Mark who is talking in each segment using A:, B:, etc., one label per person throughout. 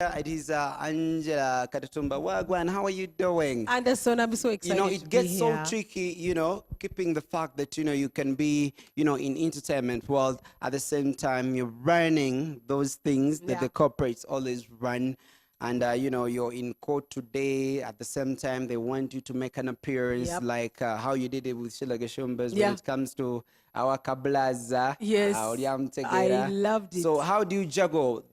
A: It is Angella Katatumba. Wagwan, how are you doing?
B: Anderson, I'm so excited.
A: It gets so tricky, keeping the fact that, you can be, in entertainment world. At the same time, you're running those things that the corporates always run. And, you're in court today. At the same time, they want you to make an appearance like how you did it with Sheila Geshumbas when it comes to our Kablaza.
B: Yes, I loved it.
A: So how do you juggle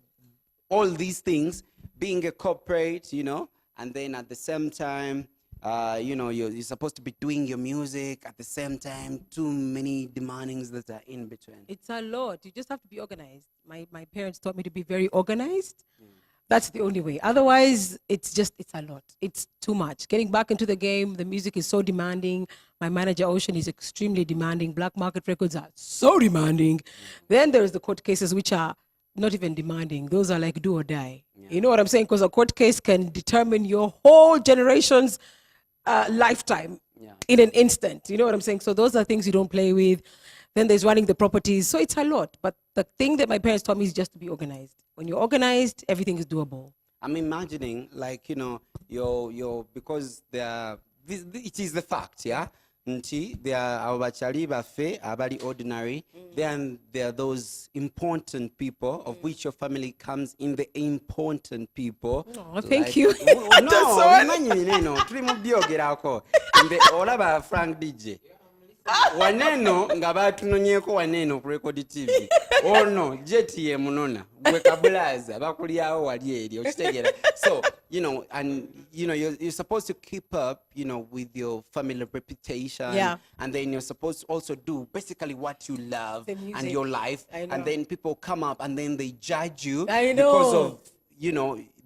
A: all these things, being a corporate, and then at the same time, you're supposed to be doing your music at the same time, too many demandings that are in between.
B: It's a lot. You just have to be organized. My parents taught me to be very organized. That's the only way. Otherwise, it's a lot. It's too much. Getting back into the game, the music is so demanding. My manager, Ocean, is extremely demanding. Black market records are so demanding. Then there's the court cases, which are not even demanding. Those are like do or die. You know what I'm saying? Because a court case can determine your whole generation's lifetime in an instant. You know what I'm saying? So those are things you don't play with. Then there's running the properties. So it's a lot. But the thing that my parents taught me is just to be organized. When you're organized, everything is doable.
A: I'm imagining, like, you're because it is the fact, yeah? There are abachali bafe, abali ordinary. Then there are those important people of which your family comes in the important people.
B: Oh, thank you.
A: No, Frank DJ. Waneno nga batunonyeko waneno ku Record TV. Ono jeti ye munona gwe kabulaza bakulyawo wali eri okitegera. So, and you're supposed to keep up, with your family reputation. And then you're supposed to also do basically what you love and your life. And then people come up and then they judge you because of,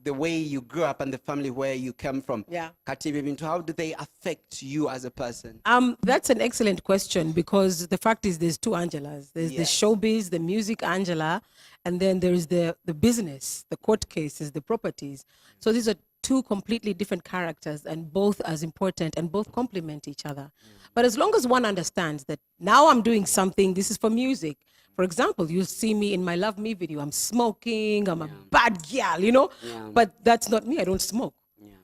A: the way you grew up and the family where you came from. Katibi, how do they affect you as a person?
B: That's an excellent question, because the fact is there's two Angelas. There's the showbiz, the music Angela, and then there's the business, the court cases, the properties. So these are two completely different characters, and both as important and both complement each other. But as long as one understands that now I'm doing something, this is for music. For example, you see me in my Love Me video, I'm smoking, I'm a bad gal, but that's not me, I don't smoke.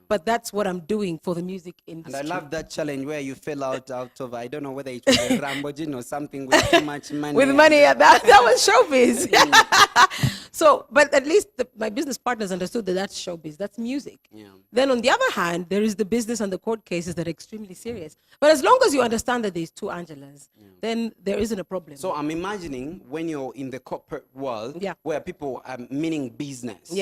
B: But that's what I'm doing for the music industry.
A: And I love that challenge where you fell out of, I don't know whether it was a Lamborghini or something with too much money.
B: With money, that was showbiz. So, but at least my business partners understood that that's showbiz, that's music. Then on the other hand, there is the business and the court cases that are extremely serious. But as long as you understand that there's two Angelas, then there isn't a problem.
A: So I'm imagining when you're in the corporate world, where people are meaning business,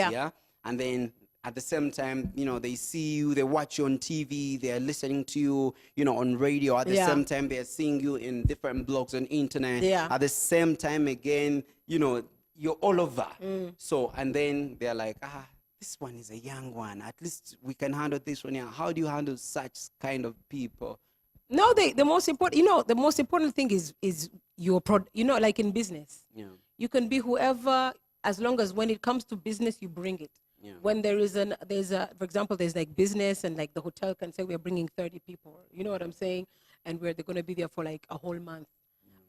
A: and then at the same time, they see you, they watch you on TV, they're listening to you, on radio. At the same time, they're seeing you in different blogs on internet. At the same time, again, you're all over. So, and then they're like, this one is a young one. At least we can handle this one here. How do you handle such kind of people?
B: No, the most important, the most important thing is your like in business. You can be whoever, as long as when it comes to business, you bring it. When there's for example, there's like business, and like the hotel can say we're bringing 30 people, you know what I'm saying? And they're going to be there for like a whole month.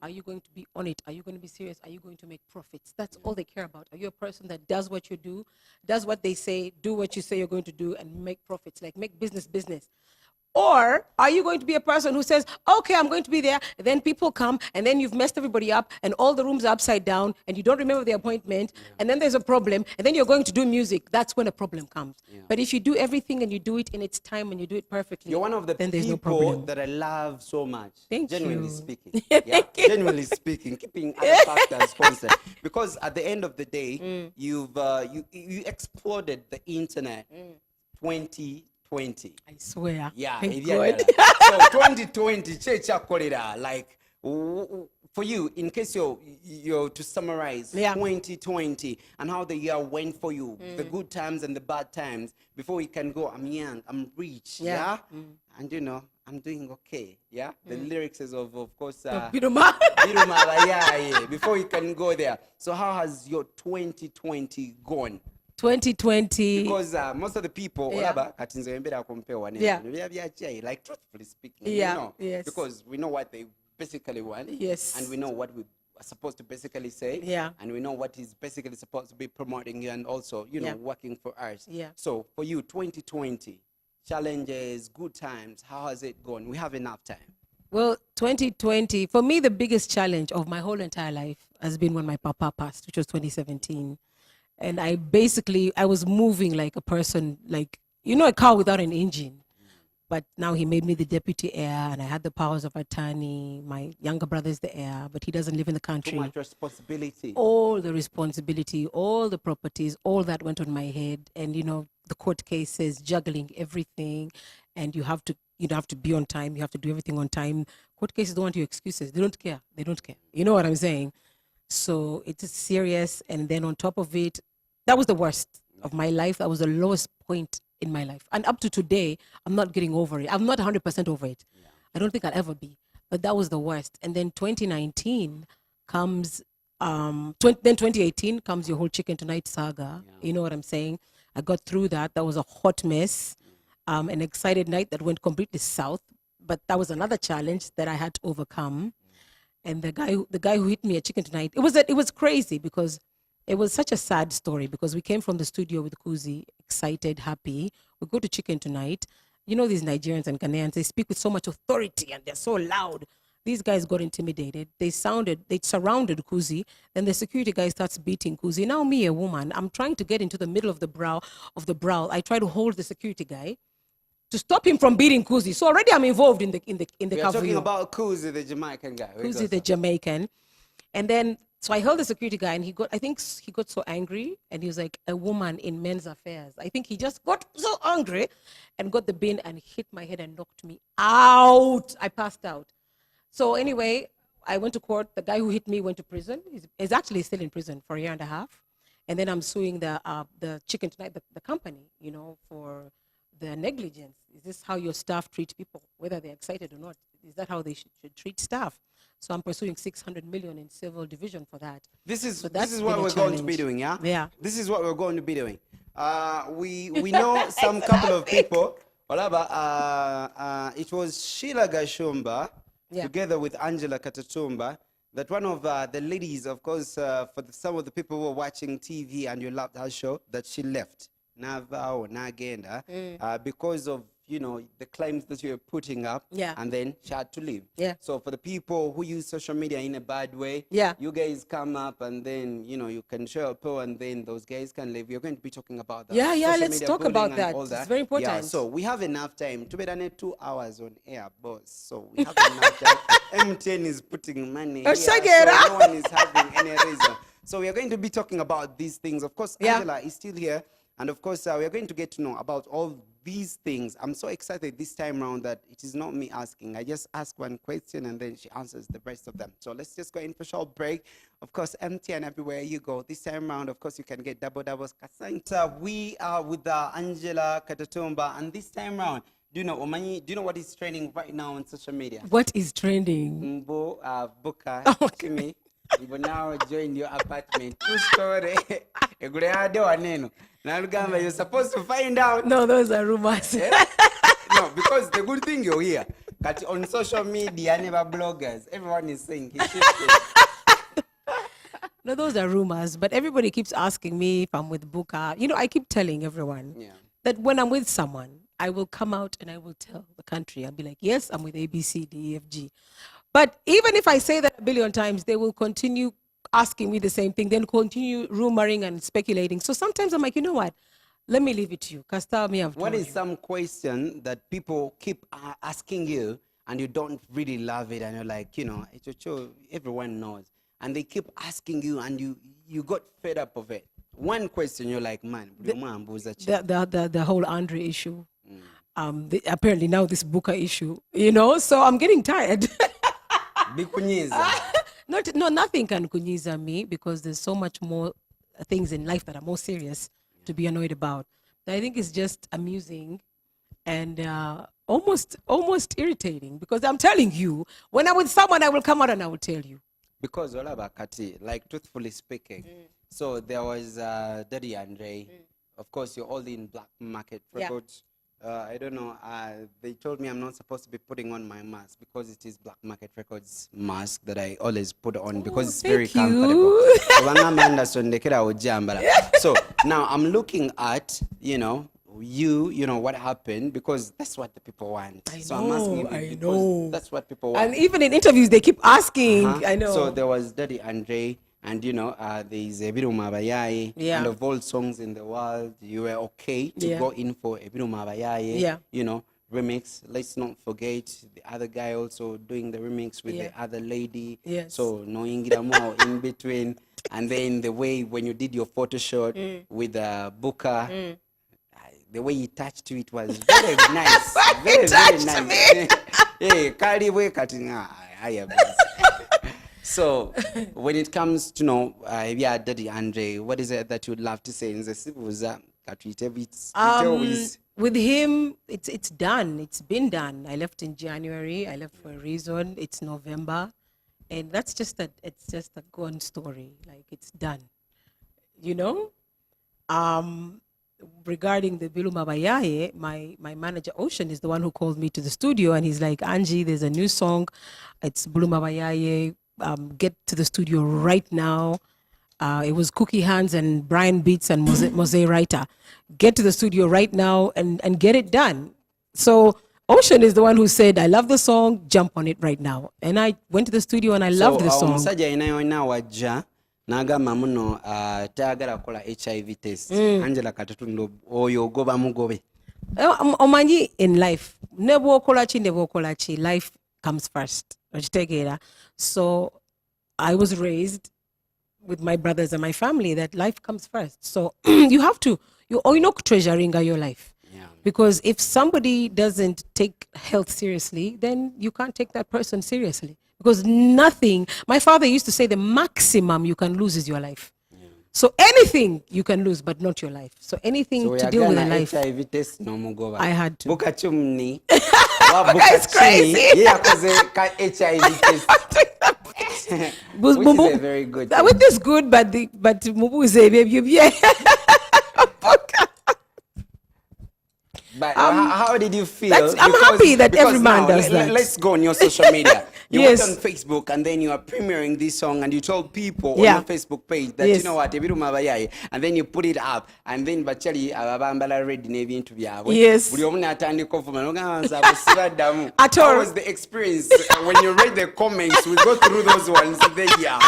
B: Are you going to be on it? Are you going to be serious? Are you going to make profits? That's all they care about. Are you a person that does what you do, does what they say, do what you say you're going to do, and make profits, like make business? Or are you going to be a person who says, okay, I'm going to be there, and then people come, and then you've messed everybody up, and all the rooms are upside down, and you don't remember the appointment, and then there's a problem, and then you're going to do music? That's when a problem comes. But if you do everything and you do it in its time and you do it perfectly,
A: you're one of the people that I love so much.
B: Thank
A: genuinely
B: you.
A: Speaking. Genuinely speaking, keeping other factors constant. Because at the end of the day, you exploded the internet 2020.
B: I swear.
A: Yeah.
B: Thank God.
A: So 2020, like for you, in case you're to summarize 2020 and how the year went for you, the good times and the bad times, before you can go, I'm young, I'm rich, and I'm doing okay, The lyrics is of course,
B: Biruma,
A: before you can go there. So how has your 2020 gone?
B: 2020.
A: Because most of the people, like truthfully speaking,
B: yes.
A: because we know what they basically want,
B: yes,
A: and we know what we supposed to basically say.
B: Yeah.
A: And we know what he's basically supposed to be promoting and also, you know, working for us.
B: Yeah.
A: So for you, 2020, challenges, good times, how has it gone? We have enough time.
B: Well, 2020, for me, the biggest challenge of my whole entire life has been when my papa passed, which was 2017. And I was moving like a person, like, you know, a car without an engine. But now he made me the deputy heir, and I had the powers of attorney. My younger brother is the heir, but he doesn't live in the country.
A: Too much responsibility.
B: All the responsibility, all the properties, all that went on my head. And, you know, the court cases, juggling everything. And you have to be on time. You have to do everything on time. Court cases don't want your excuses. They don't care. They don't care. You know what I'm saying? So it is serious. And then on top of it, that was the worst of my life. That was the lowest point in my life. And up to today, I'm not getting over it. I'm not 100% over it. Yeah. I don't think I'll ever be. But that was the worst. And then 2019 comes, then 2018 comes your whole Chicken Tonight saga. Yeah. You know what I'm saying? I got through that. That was a hot mess. An excited night that went completely south. But that was another challenge that I had to overcome. And the guy who hit me at Chicken Tonight, it was crazy because it was such a sad story because we came from the studio with Kuzi, excited, happy. We go to Chicken Tonight. You know, these Nigerians and Ghanaians, they speak with so much authority and they're so loud. These guys got intimidated. They surrounded Kuzi. Then the security guy starts beating Kuzi. Now me, a woman, I'm trying to get into the middle of the brow. I try to hold the security guy to stop him from beating Kuzi. So already I'm involved in the
A: We're talking about Kuzi, the Jamaican guy.
B: Kuzi, the Jamaican. And then, so I held the security guy and I think he got so angry and he was like, a woman in men's affairs. I think he just got so angry and got the bin and hit my head and knocked me out. I passed out. So anyway, I went to court. The guy who hit me went to prison. He's actually still in prison for a year and a half. And then I'm suing the Chicken Tonight, the company, you know, for the negligence. Is this how your staff treat people, whether they're excited or not? Is that how they should treat staff? So I'm pursuing 600 million in civil division for that.
A: This is what we're going to be doing, yeah?
B: Yeah.
A: This is what we're going to be doing. We know some couple of people. It was Sheila Gashumba together with Angella Katatumba, that one of the ladies, of course, for some of the people who were watching TV and you loved her show, that she left. Because of, you know, the claims that you're putting up, and then she had to leave.
B: Yeah.
A: So for the people who use social media in a bad way, you guys come up and then, you know, you can show up and then those guys can leave. We're going to be talking about that.
B: Yeah, let's talk about that. It's very important.
A: Yeah, so we have enough time. To be done 2 hours on air, boss. So we have enough time. MTN is putting money here, so no one is having any reason. So we are going to be talking about these things. Of course, Angela is still here. And of course, we are going to get to know about all these things. I'm so excited this time around that it is not me asking. I just ask one question and then she answers the rest of them. So let's just go in for a short break. Of course, MTN everywhere you go. This time around, of course, you can get doubles. We are with Angella Katatumba. And this time around, do you know what is trending right now on social media?
B: What is trending?
A: Mbo, Buka, Kimi. You now join your apartment. True story. You're supposed to find out.
B: No, those are rumors.
A: No, because the good thing you're here. On social media, never bloggers. Everyone is saying he's shifted.
B: No, those are rumors. But everybody keeps asking me if I'm with Buka. You know, I keep telling everyone that when I'm with someone, I will come out and I will tell the country. I'll be like, yes, I'm with A, B, C, D, E, F, G. But even if I say that a billion times, they will continue asking me the same thing, then continue rumoring and speculating. So sometimes I'm like, you know what? Let me leave it to you. Because tell me
A: what is some question that people keep asking you and you don't really love it and you're like, you know, everyone knows. And they keep asking you and you got fed up of it. One question, you're like, man,
B: the whole Andre issue. Apparently now this Buka issue, you know, so I'm getting tired. No, nothing can kunyiza me because there's so much more things in life that are more serious to be annoyed about. I think it's just amusing and almost irritating because I'm telling you, when I'm with someone, I will come out and I will tell you.
A: Because like truthfully speaking, so there was Daddy Andre. Of course, you're all in black market records. I don't know. They told me I'm not supposed to be putting on my mask because it is Black Market Records mask that I always put on because it's very comfortable. So now I'm looking at, you know what happened because that's what the people want. So I'm asking you because that's what people want.
B: And even in interviews, they keep asking. I know.
A: So there was Daddy Andre, and there's Ebiru Mabayaye, and of all songs in the world, you were okay to go in for Ebiru Mabayaye, remix. Let's not forget the other guy also doing the remix with the other lady. So knowing more in between, and then the way when you did your photo shoot with Booker. The way he touched to it was very nice. Very nice. Hey, Kali we cutting. So when it comes to Daddy Andre, what is it that you'd love to say in the Sibuza?
B: With him, it's done. It's been done. I left in January. I left for a reason. It's November, and it's just a gone story. Like it's done. Regarding the Bilu Mabayaye, my manager Ocean is the one who called me to the studio, and he's like, Angie, there's a new song. It's Bilu Mabayaye. Get to the studio right now. It was Cookie Hands and Brian Beats and Mose Writer. Get to the studio right now and get it done. So Ocean is the one who said, I love the song, jump on it right now. And I went to the studio and I loved the song.
A: N'agamba muno tayagala kukola HIV test. Angella Katatumba oyo goba mugobe.
B: Omanyi in life, nebo okolachi, life comes first. So I was raised with my brothers and my family that life comes first. So you have to, treasuring your life. Because if somebody doesn't take health seriously, then you can't take that person seriously. Because nothing, my father used to say the maximum you can lose is your life. So anything you can lose, but not your life. So anything to deal with a life.
A: HIV test no mugoba.
B: I had to.
A: Buka chumni.
B: It's crazy.
A: Yeah, because HIV test. Which is a very good thing.
B: Which is good, but mubu is a baby.
A: But how did you feel?
B: I'm happy that every man does that.
A: Let's go on your social media. You went on Facebook and then you are premiering this song and you told people on your Facebook page that you know what, Ebiru Mabayaye, and then you put it up and then bachali abambala red navy into byabwe.
B: Yes.
A: At
B: all.
A: How was the experience when you read the comments? We go through those ones there.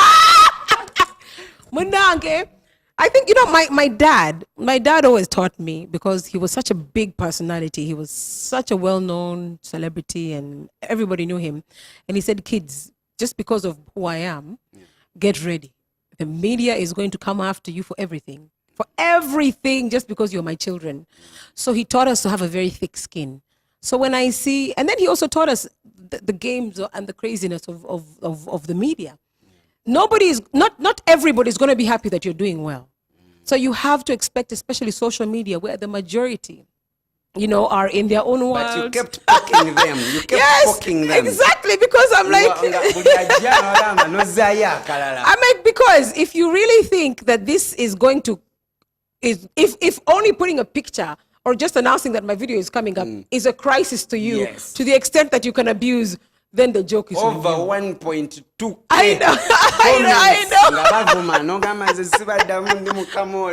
B: Munange. I think, my dad always taught me because he was such a big personality. He was such a well-known celebrity and everybody knew him. And he said, kids, just because of who I am, get ready. The media is going to come after you for everything, just because you're my children. So he taught us to have a very thick skin. So when I see, and then he also taught us the games and the craziness of the media. Not everybody is going to be happy that you're doing well. So you have to expect, especially social media, where the majority, are in their own world.
A: But you kept poking them. You kept poking them.
B: Exactly, because I'm like, because if you really think that this is going to, if only putting a picture or just announcing that my video is coming up is a crisis to you, to the extent that you can abuse, then the joke is
A: over 1.2.
B: I know.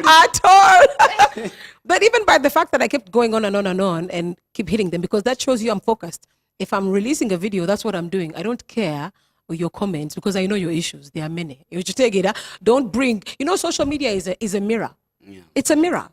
B: At all. But even by the fact that I kept going on and keep hitting them, because that shows you I'm focused. If I'm releasing a video, that's what I'm doing. I don't care with your comments because I know your issues. There are many. You should take it. Don't bring. Social media is a mirror. Yeah. It's a mirror.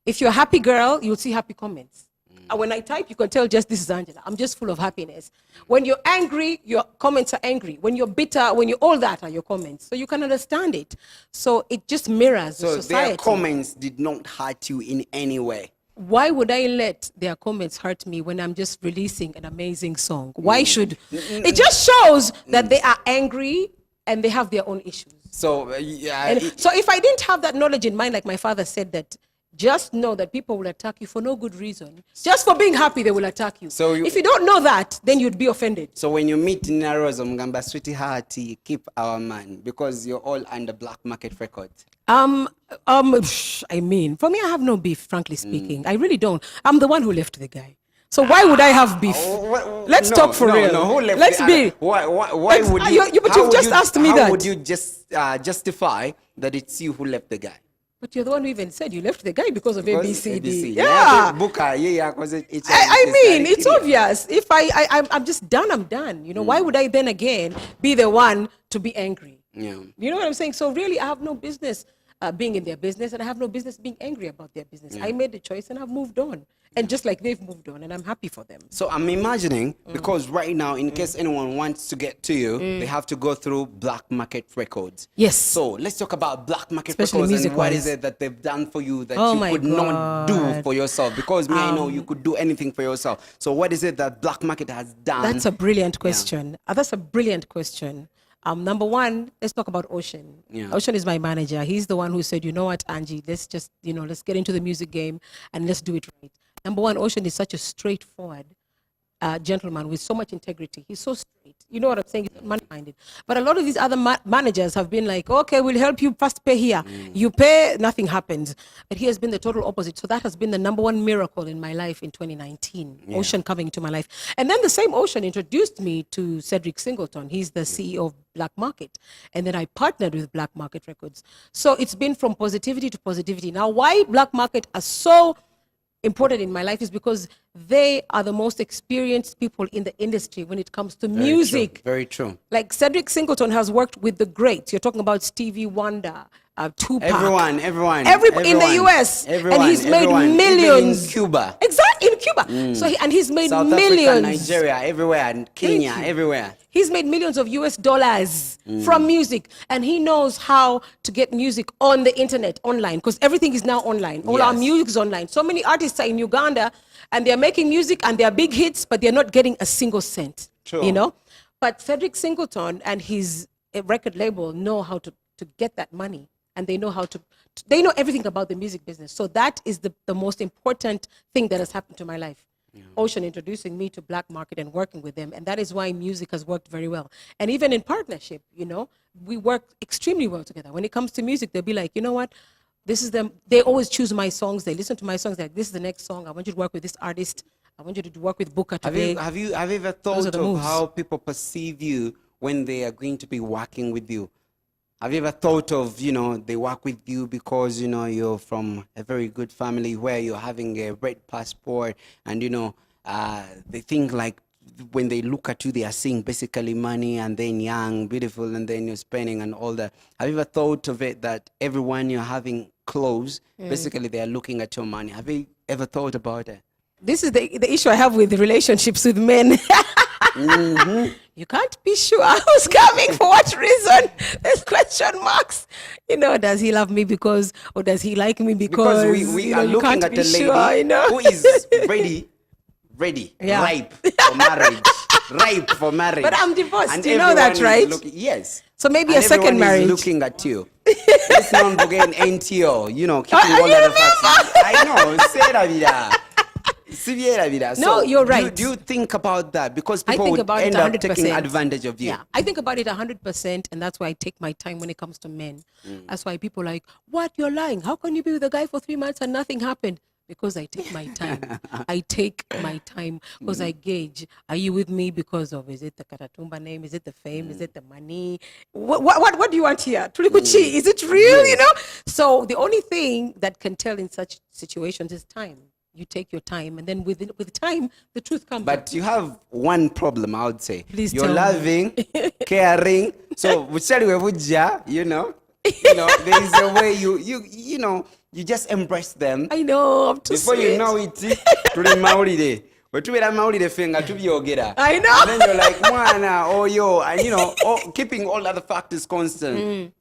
B: If you're a happy girl, you'll see happy comments. And when I type, you can tell just this is Angela. I'm just full of happiness. When you're angry, your comments are angry. When you're bitter, all that are your comments. So you can understand it. So it just mirrors the society.
A: So their comments did not hurt you in any way?
B: Why would I let their comments hurt me when I'm just releasing an amazing song? Why should? It just shows that they are angry and they have their own issues.
A: So,
B: so if I didn't have that knowledge in mind, like my father said, that just know that people will attack you for no good reason. Just for being happy, they will attack you.
A: So
B: if you don't know that, then you'd be offended.
A: So when you meet Narozo Mgamba, sweetheart, keep our man, because you're all under Black Market Records.
B: I mean, for me, I have no beef, frankly speaking. I really don't. I'm the one who left the guy. So why would I have beef? Let's talk for real.
A: No, who left
B: Let's be.
A: Why would you?
B: But you've just asked me that.
A: How would you just justify that it's you who left the guy?
B: But you're the one who even said you left the guy because of ABCD.
A: Yeah.
B: I mean, it's obvious. If I'm just done, I'm done. You know, why would I then again be the one to be angry?
A: Yeah.
B: You know what I'm saying? So really, I have no business being in their business, and I have no business being angry about their business. I made the choice and I've moved on. And just like they've moved on, and I'm happy for them.
A: So I'm imagining, because right now, in case anyone wants to get to you, they have to go through Black Market Records.
B: Yes.
A: So let's talk about Black Market
B: Especially
A: Records and what
B: music-wise.
A: is it that they've done for you that
B: Oh
A: you
B: my
A: could not do
B: God.
A: for yourself? Because me, I know you could do anything for yourself. So what is it that Black Market has done?
B: That's a brilliant question. That's a brilliant question. Number one, let's talk about Ocean.
A: Yeah.
B: Ocean is my manager. He's the one who said, you know what, Angie, let's just, let's get into the music game and let's do it right. Number one, Ocean is such a straightforward gentleman with so much integrity. He's so straight. You know what I'm saying? He's money-minded. But a lot of these other managers have been like, okay, we'll help you first pay here. You pay, nothing happens. But he has been the total opposite. So that has been the number one miracle in my life in 2019.
A: Yeah.
B: Ocean coming into my life. And then the same Ocean introduced me to Cedric Singleton. He's the CEO of Black Market. And then I partnered with Black Market Records. So it's been from positivity to positivity. Now, why Black Market are so important in my life is because they are the most experienced people in the industry when it comes to music.
A: Very true.
B: Like Cedric Singleton has worked with the greats. You're talking about Stevie Wonder, Tupac.
A: Everyone
B: In the US. And he's made millions.
A: Even in Cuba.
B: Exactly, in Cuba. So he's made
A: South
B: millions.
A: Africa, Nigeria, everywhere, and Kenya, everywhere.
B: He's made millions of US dollars from music, and he knows how to get music on the internet, online, because everything is now online. All our music is online. So many artists are in Uganda, and they're making music, and they're big hits, but they're not getting a single cent.
A: True.
B: You know? But Cedric Singleton and his record label know how to get that money, and they know how to they know everything about the music business. So that is the most important thing that has happened to my life. Ocean introducing me to Black Market and working with them, and that is why music has worked very well. And even in partnership, we work extremely well together. When it comes to music, they'll be like, you know what, this is them. They always choose my songs. They listen to my songs. They're like, this is the next song. I want you to work with this artist. I want you to work with Booker today.
A: Have you ever thought of how people perceive you when they are going to be working with you? Have you ever thought of, they work with you because, you're from a very good family where you're having a red passport and, they think like when they look at you, they are seeing basically money and then young, beautiful, and then you're spending and all that. Have you ever thought of it that everyone you're having close, basically they are looking at your money? Have you ever thought about it?
B: This is the issue I have with relationships with men. You can't be sure who's coming for what reason. There's question marks. Does he love me or does he like me because
A: we are looking at a lady who is ready,
B: Yeah.
A: ripe for marriage. Ripe for marriage.
B: But I'm divorced.
A: And
B: You know that,
A: everyone is
B: right?
A: yes.
B: So maybe
A: And
B: a second
A: everyone
B: marriage.
A: is looking at you. Let's not forget NTO, keeping all the facts. I know, say la vida.
B: No, you're right.
A: Do you think about that? Because
B: I
A: people
B: think
A: would
B: about
A: end
B: it
A: up
B: 100%.
A: taking advantage of you.
B: Yeah, I think about it 100%, and that's why I take my time when it comes to men. That's why people are like, what, you're lying? How can you be with a guy for 3 months and nothing happened? Because I take my time. I take my time because I gauge, are you with me because of, is it the Katatumba name? Is it the fame? Is it the money? What do you want here? Tulikuchi, is it real, So the only thing that can tell in such situations is time. You take your time, and then with time, the truth comes.
A: But you have one problem, I would say.
B: Please
A: You're
B: tell
A: loving, caring. So, there is a way you just embrace them.
B: I know, I'm too
A: Before
B: sweet.
A: you know it, tuli mawulire. Bwe tubeera mawulire ffe nga tubyogera.
B: I know.
A: And then you're like, mwana, yo, and keeping all other factors constant.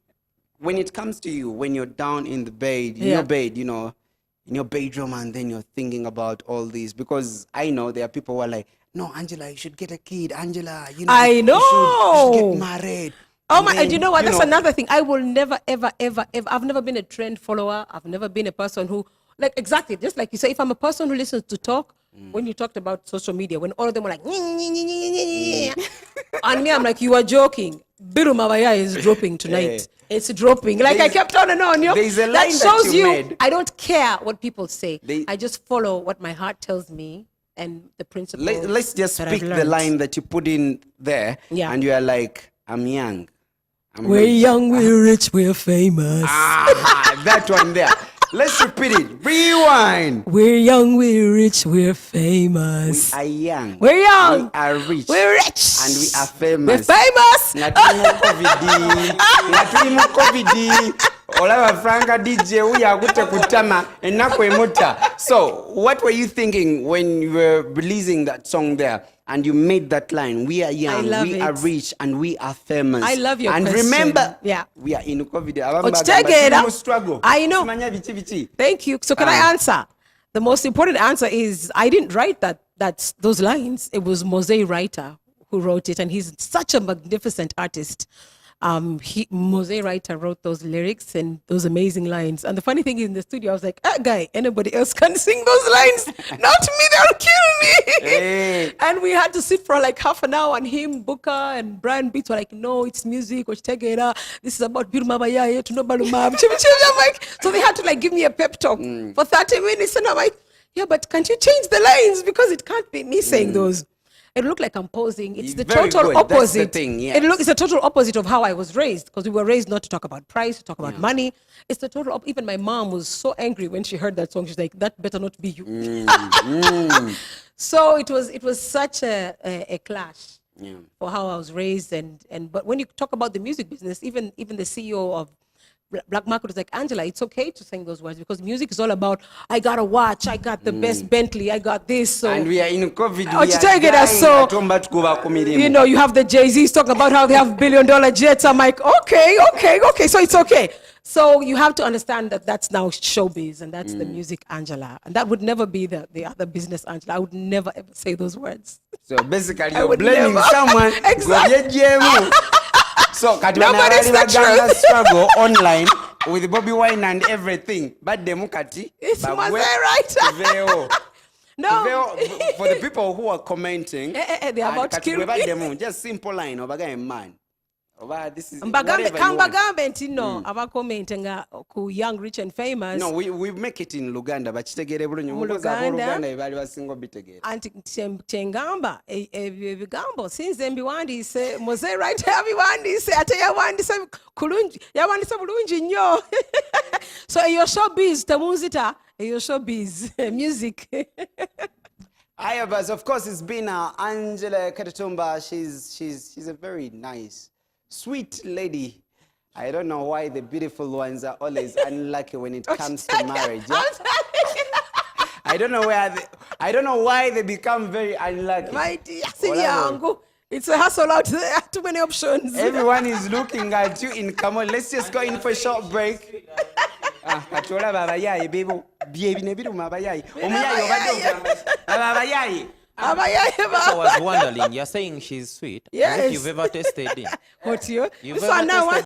A: When it comes to you, when you're down in the bed, in your bed, in your bedroom, and then you're thinking about all these, because I know there are people who are like, no, Angela, you should get a kid. Angela,
B: I know.
A: You should get married.
B: Oh my, and you know what? That's another thing. I will never, ever, ever, I've never been a trend follower. I've never been a person who, Like, exactly, just like you say, if I'm a person who listens to talk, when you talked about social media, when all of them were like, and me, I'm like, you are joking. Biru Mabaya is dropping tonight. It's dropping. Like, I kept on and on. You know?
A: There's a line
B: that shows
A: that you made.
B: I don't care what people say. I just follow what my heart tells me and the principles.
A: Let's just speak the line that you put in there.
B: Yeah.
A: And you are like, I'm young.
B: We're young, we're rich, we're famous.
A: That one there. Let's repeat it. Rewind.
B: We're young, we're rich, we're famous.
A: We are young.
B: We're young.
A: We are rich.
B: We're rich.
A: And we are famous.
B: We're famous.
A: Ngatulimu COVID. Olava Franka DJ uya akute kutama enako emuta. So, what were you thinking when you were releasing that song there and you made that line? We are young, we are rich, and we are famous.
B: I love your
A: question.
B: And
A: remember,
B: we
A: are in COVID.
B: I know. Thank you. So can I answer? The most important answer is I didn't write those lines. It was Mose Writer who wrote it, and he's such a magnificent artist. Mose Writer wrote those lyrics and those amazing lines. And the funny thing is, in the studio, I was like, guy, anybody else can sing those lines? Not me, they'll kill me.
A: Hey.
B: And we had to sit for like half an hour, and him, Booker, and Brian Beats were like, no, it's music. This is about Birma Bayaye to Nobalumab. I'm like, so they had to like give me a pep talk for 30 minutes. And I'm like, yeah, but can't you change the lines? Because it can't be me saying those. It looked like I'm posing. It's the total opposite. That's the thing, yes. It's the total opposite of how I was raised, because we were raised not to talk about price, to talk about money. It's the total even my mom was so angry when she heard that song. She's like, that better not be you. So it was such a clash for how I was raised. But when you talk about the music business, even the CEO of Black Market was like, Angela, it's okay to sing those words, because music is all about, I got a watch, I got the best Bentley, I got this. So, and
A: we are in COVID.
B: You know, you have the Jay-Z's talking about how they have $1 billion jets. I'm like, okay, so it's okay. So you have to understand that that's now showbiz, and that's the music Angela. And that would never be the other business Angela. I would never ever say those words.
A: So basically you're blaming someone.
B: Exactly.
A: So nobody's struggle online with Bobby Wine and everything. But demukati.
B: It's right. No.
A: For the people who are commenting,
B: they're about to kill me.
A: Just simple line. Man. This is
B: ku young, rich and famous.
A: No, we make it in Luganda, but
B: anti chengamba ebigambo sinze mbiwandise Mose Writer yabiwandise ate yawandise kulungi yawandise bulungi nnyo. So your showbiz temunzita your showbiz music.
A: Ayabas, of course, it's been Angella Katatumba. She's a very nice, sweet lady. I don't know why the beautiful ones are always unlucky when it comes to marriage. Yeah? I don't know why they become very unlucky.
B: My dear, it's a hustle out there. Too many options.
A: Everyone is looking at you in. Come on, let's just go in for a short break. It
C: I was wondering, you're saying she's sweet.
B: Yes.
C: If you've ever tasted it.
B: What you?
C: You've ever tasted